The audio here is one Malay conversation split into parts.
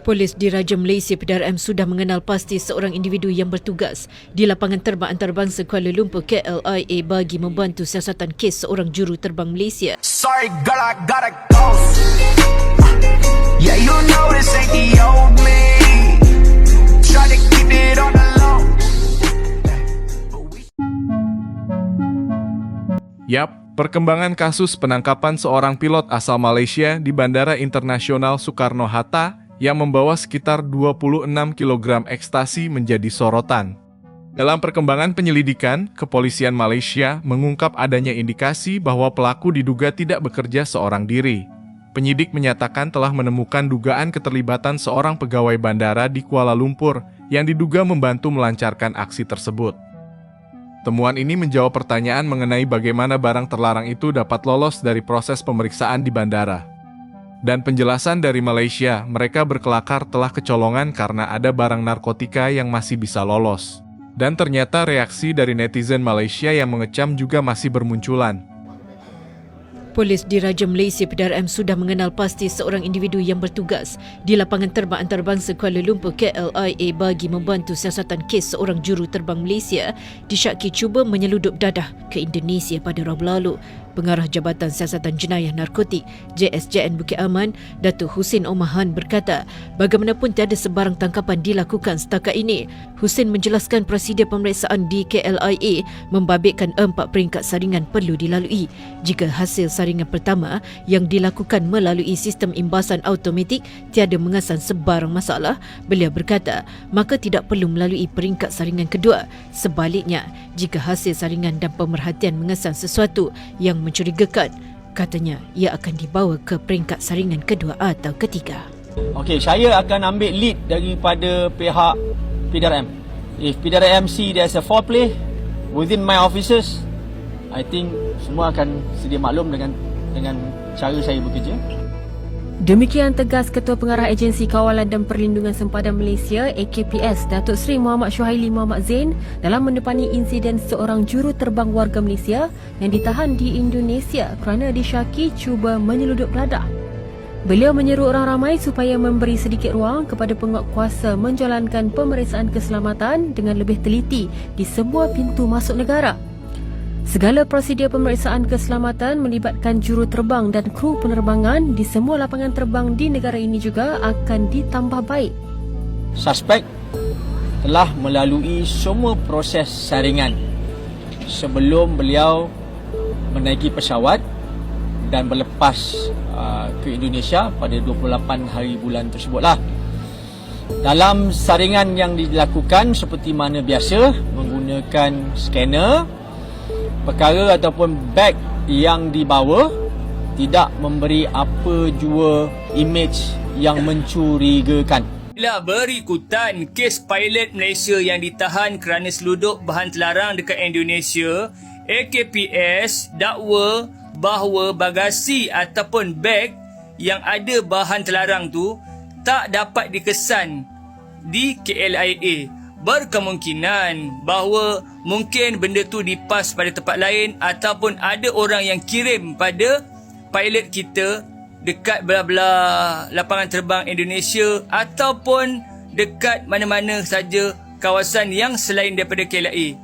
Polis Diraja Malaysia PDRM sudah mengenal pasti seorang individu yang bertugas di lapangan terbang antarabangsa Kuala Lumpur KLIA bagi membantu siasatan kes seorang juru terbang Malaysia. Sorry girl, I gotta go. Yeah, you know this ain't the old me. Try to keep it on the low. Yap, perkembangan kasus penangkapan seorang pilot asal Malaysia di Bandara Internasional Soekarno-Hatta yang membawa sekitar 26 kg ekstasi menjadi sorotan. Dalam perkembangan penyelidikan, kepolisian Malaysia mengungkap adanya indikasi bahwa pelaku diduga tidak bekerja seorang diri. Penyidik menyatakan telah menemukan dugaan keterlibatan seorang pegawai bandara di Kuala Lumpur yang diduga membantu melancarkan aksi tersebut. Temuan ini menjawab pertanyaan mengenai bagaimana barang terlarang itu dapat lolos dari proses pemeriksaan di bandara. Dan penjelasan dari Malaysia, mereka berkelakar telah kecolongan karena ada barang narkotika yang masih bisa lolos. Dan ternyata reaksi dari netizen Malaysia yang mengecam juga masih bermunculan. Polis Diraja Malaysia PDRM sudah mengenal pasti seorang individu yang bertugas di lapangan terbang antarabangsa Kuala Lumpur KLIA bagi membantu siasatan kes seorang juru terbang Malaysia disyaki cuba menyeludup dadah ke Indonesia pada Rabu lalu. Pengarah Jabatan Siasatan Jenayah Narkotik JSJN Bukit Aman, Datuk Husin Omahan berkata, bagaimanapun tiada sebarang tangkapan dilakukan setakat ini. Husin menjelaskan prosedur pemeriksaan di KLIA membabitkan 4 peringkat saringan perlu dilalui. Jika hasil saringan pertama yang dilakukan melalui sistem imbasan automatik tiada mengesan sebarang masalah, beliau berkata, maka tidak perlu melalui peringkat saringan kedua. Sebaliknya, jika hasil saringan dan pemerhatian mengesan sesuatu yang mencurigakan, katanya ia akan dibawa ke peringkat saringan kedua atau ketiga. Okey, saya akan ambil lead daripada pihak PDRM. If PDRM see there's a foul play within my officers, I think semua akan sedia maklum dengan cara saya bekerja. Demikian tegas Ketua Pengarah Agensi Kawalan dan Perlindungan Sempadan Malaysia AKPS Datuk Seri Muhammad Syuhaili Muhammad Zain dalam mendepani insiden seorang juru terbang warga Malaysia yang ditahan di Indonesia kerana disyaki cuba menyeludup dadah. Beliau menyeru orang ramai supaya memberi sedikit ruang kepada penguatkuasa menjalankan pemeriksaan keselamatan dengan lebih teliti di semua pintu masuk negara. Segala prosedur pemeriksaan keselamatan melibatkan juru terbang dan kru penerbangan di semua lapangan terbang di negara ini juga akan ditambah baik. Suspek telah melalui semua proses saringan sebelum beliau menaiki pesawat dan berlepas ke Indonesia pada 28 hari bulan tersebutlah. Dalam saringan yang dilakukan seperti mana biasa menggunakan scanner, perkara ataupun beg yang dibawa tidak memberi apa jua imej yang mencurigakan. Inilah berikutan kes pilot Malaysia yang ditahan kerana seludup bahan terlarang dekat Indonesia. AKPS dakwa bahawa bagasi ataupun beg yang ada bahan terlarang tu tak dapat dikesan di KLIA. Berkemungkinan bahawa mungkin benda tu dipas pada tempat lain ataupun ada orang yang kirim pada pilot kita dekat belah-belah lapangan terbang Indonesia ataupun dekat mana-mana saja kawasan yang selain daripada KLIA.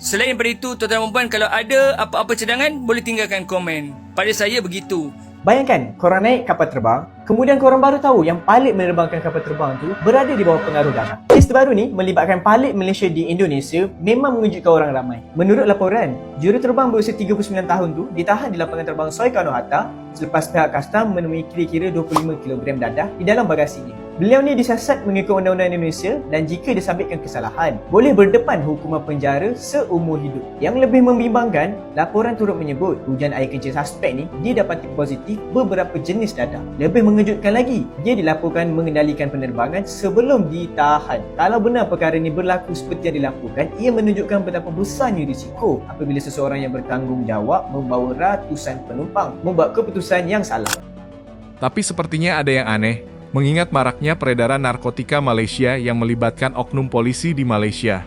Selain daripada itu, tuan-tuan dan puan, kalau ada apa-apa cadangan boleh tinggalkan komen. Pada saya begitu. Bayangkan korang naik kapal terbang, kemudian korang baru tahu yang pilot menerbangkan kapal terbang tu berada di bawah pengaruh dadah. Kes terbaru ni melibatkan pilot Malaysia di Indonesia memang mengejutkan orang ramai. Menurut laporan, juru terbang berusia 39 tahun tu ditahan di lapangan terbang Soekarno-Hatta selepas pihak kastam menemui kira-kira 25 kg dadah di dalam bagasinya. Beliau ni disiasat mengikut undang-undang Indonesia dan jika disabitkan kesalahan, boleh berdepan hukuman penjara seumur hidup. Yang lebih membimbangkan, laporan turut menyebut hujan air kencing suspek ni didapati positif beberapa jenis dadah. Lebih mengejutkan lagi, dia dilaporkan mengendalikan penerbangan sebelum ditahan. Kalau benar perkara ini berlaku seperti yang dilaporkan, ia menunjukkan betapa besarnya risiko apabila seseorang yang bertanggungjawab membawa ratusan penumpang membuat keputusan yang salah. Tapi sepertinya ada yang aneh, mengingat maraknya peredaran narkotika Malaysia yang melibatkan oknum polisi di Malaysia.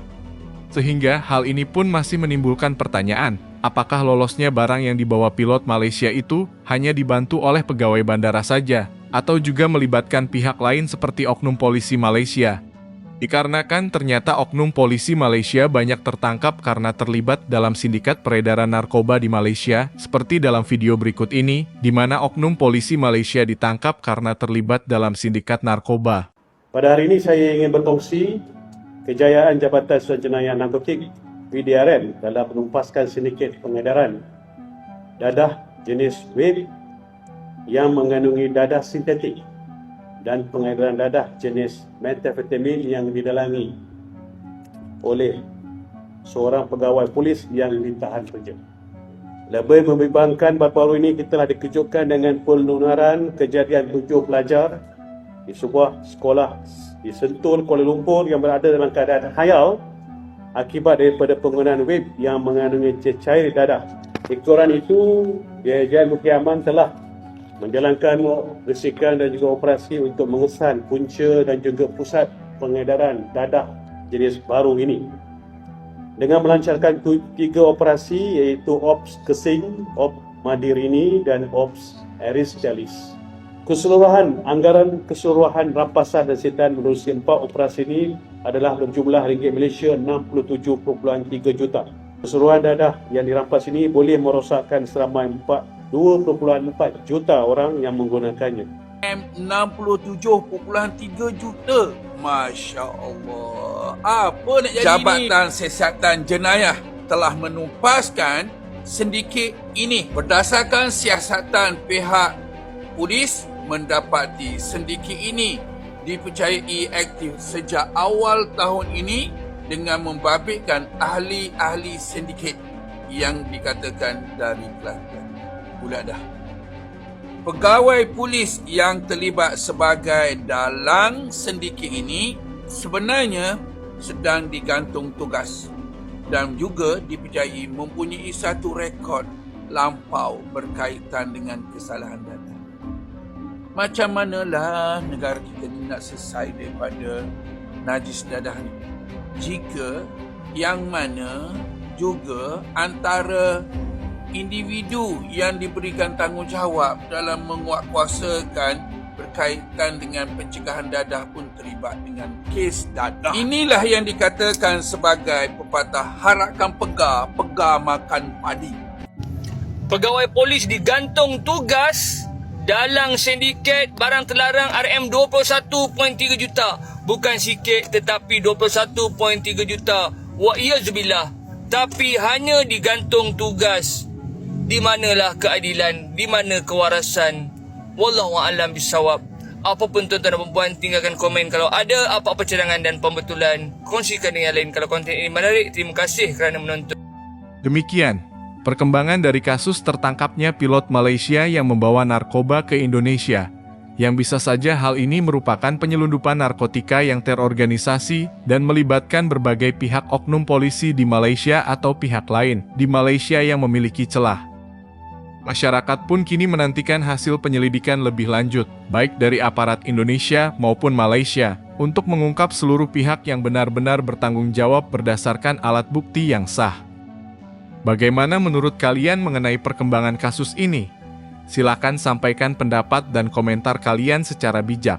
Sehingga hal ini pun masih menimbulkan pertanyaan, apakah lolosnya barang yang dibawa pilot Malaysia itu hanya dibantu oleh pegawai bandara saja, atau juga melibatkan pihak lain seperti oknum polisi Malaysia. Dikarenakan ternyata oknum polisi Malaysia banyak tertangkap karena terlibat dalam sindikat peredaran narkoba di Malaysia, seperti dalam video berikut ini, di mana oknum polisi Malaysia ditangkap karena terlibat dalam sindikat narkoba. Pada hari ini saya ingin berkongsi kejayaan Jabatan Surat Jenayah Narkotik PDRM dalam menumpaskan sindiket pengedaran dadah jenis vape yang mengandungi dadah sintetik dan pengedaran dadah jenis metafetamin yang didalangi oleh seorang pegawai polis yang ditahan kerja. Lebih membimbangkan, baru-baru ini kita telah dikejutkan dengan penunaran kejadian 7 pelajar di sebuah sekolah di Sentul, Kuala Lumpur yang berada dalam keadaan hayal akibat daripada penggunaan vape yang mengandungi cecair dadah. Ekoran itu, Dirjen Mukiaman telah menjalankan risikan dan juga operasi untuk mengesan punca dan juga pusat pengedaran dadah jenis baru ini. Dengan melancarkan 3 operasi iaitu Ops Kesing, Ops Madirini dan Ops Eris Jalis. Anggaran keseluruhan rampasan dan sitaan menerusi 4 operasi ini adalah berjumlah ringgit Malaysia 67.3 juta. Keseluruhan dadah yang dirampas ini boleh merosakkan seramai 2.4 juta orang yang menggunakannya. 67.3 juta. Masya Allah. Apa nak jadi Jabatan Siasatan Jenayah telah menumpaskan sindiket ini. Berdasarkan siasatan pihak polis, mendapati sindiket ini dipercayai aktif sejak awal tahun ini dengan membabitkan ahli-ahli sindiket yang dikatakan dari Kelantan. Pula dah. Pegawai polis yang terlibat sebagai dalang sindiket ini sebenarnya sedang digantung tugas dan juga dipercayai mempunyai satu rekod lampau berkaitan dengan kesalahan data. Macam manalah negara kita ni nak selesai daripada najis dadah ni? Jika yang mana juga antara individu yang diberikan tanggungjawab dalam menguatkuasakan berkaitan dengan pencegahan dadah pun terlibat dengan kes dadah. Inilah yang dikatakan sebagai pepatah harapkan pegar, pegar makan padi. Pegawai polis digantung tugas dalang sindiket barang terlarang RM21.3 juta. Bukan sikit tetapi 21.3 juta. Wa iyazubillah. Tapi hanya digantung tugas. Di manalah keadilan? Di mana kewarasan? Wallahu a'lam bisawab. Apapun tuan-tuan dan puan, tinggalkan komen. Kalau ada apa-apa cadangan dan pembetulan, kongsikan dengan lain. Kalau konten ini menarik, terima kasih kerana menonton. Demikian perkembangan dari kasus tertangkapnya pilot Malaysia yang membawa narkoba ke Indonesia. Yang bisa saja hal ini merupakan penyelundupan narkotika yang terorganisasi dan melibatkan berbagai pihak oknum polisi di Malaysia atau pihak lain di Malaysia yang memiliki celah. Masyarakat pun kini menantikan hasil penyelidikan lebih lanjut, baik dari aparat Indonesia maupun Malaysia, untuk mengungkap seluruh pihak yang benar-benar bertanggung jawab berdasarkan alat bukti yang sah. Bagaimana menurut kalian mengenai perkembangan kasus ini? Silakan sampaikan pendapat dan komentar kalian secara bijak.